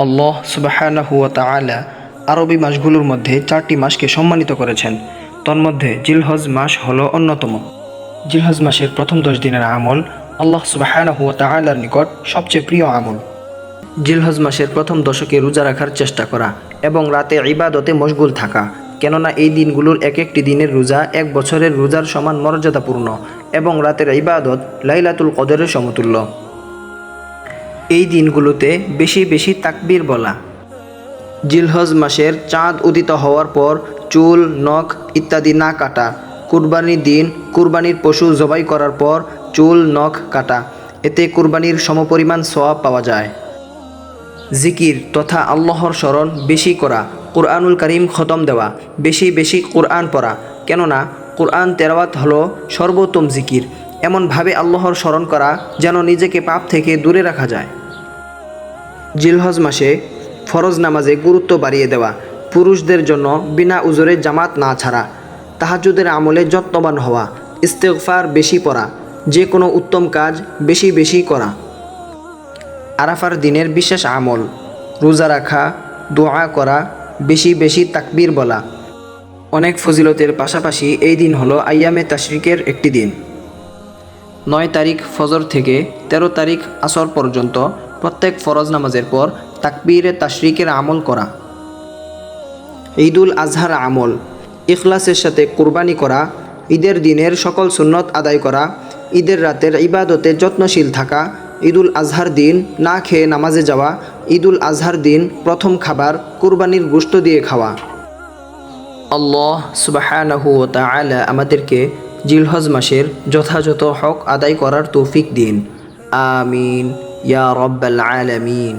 আল্লাহ সুবহানাহু ওয়া তাআলা আরবি মাসগুলোর মধ্যে 4টি মাসকে সম্মানিত করেছেন। তন্মধ্যে জিলহজ মাস হলো অন্যতম। জিলহজ মাসের প্রথম 10 দিনের আমল আল্লাহ সুবহানাহু ওয়া তাআলার নিকট সবচেয়ে প্রিয় আমল। জিলহজ মাসের প্রথম দশকে রোজা রাখার চেষ্টা করা এবং রাতে ইবাদতে মশগুল থাকা, কেননা এই দিনগুলোর এক একটি দিনের রোজা 1 বছরের রোজার সমান মর্যাদাপূর্ণ এবং রাতের ইবাদত লাইলাতুল কদরের সমতুল্য। এই দিনগুলোতে বেশি বেশি তাকবীর বলা। জিলহজ মাসের চাঁদ উদিত হওয়ার পর চুল, নখ ইত্যাদি না কাটা। কুরবানির দিন কুরবানির পশু জবাই করার পর চুল, নখ কাটা, এতে কুরবানির সমপরিমাণ সওয়াব পাওয়া যায়। জিকির তথা আল্লাহর স্মরণ বেশি করা, কুরআনুল কারীম খতম দেওয়া, বেশি বেশি কুরআন পড়া, কেননা কুরআন তেলাওয়াত হলো সর্বোত্তম জিকির। এমনভাবে আল্লাহর স্মরণ করা যেন নিজেকে পাপ থেকে দূরে রাখা যায়। জিলহজ মাসে ফরজ নামাজে গুরুত্ব বাড়িয়ে দেওয়া, পুরুষদের জন্য বিনা উজরে জামাত না ছাড়া, তাহাজ্জুদের আমলে যত্নবান হওয়া, ইস্তেগফার বেশি পড়া, যে কোনো উত্তম কাজ বেশি বেশি করা। আরাফার দিনের বিশেষ আমল রোজা রাখা, দোয়া করা, বেশি বেশি তাকবীর বলা। অনেক ফজিলতের পাশাপাশি এই দিন হলো আইয়ামে তাশরিকের একটি দিন। 9 তারিখ ফজর থেকে 13 তারিখ আসর পর্যন্ত প্রত্যেক ফরজ নামাজের পর তাকবীরে তাশরিকের আমল করা। ঈদুল আজহার আমল ইখলাসের সাথে কুরবানি করা, ঈদের দিনের সকল সুন্নত আদায় করা, ঈদের রাতের ইবাদতে যত্নশীল থাকা, ঈদুল আজহার দিন না খেয়ে নামাজে যাওয়া, ঈদুল আজহার দিন প্রথম খাবার কুরবানির গোশত দিয়ে খাওয়া। আল্লাহ সুবহানাহু ওয়া তাআলা আমাদেরকে জিলহজ মাসের যথাযথ হক আদায় করার তৌফিক দিন। আমিন ইয়া রাব্বাল আলামিন।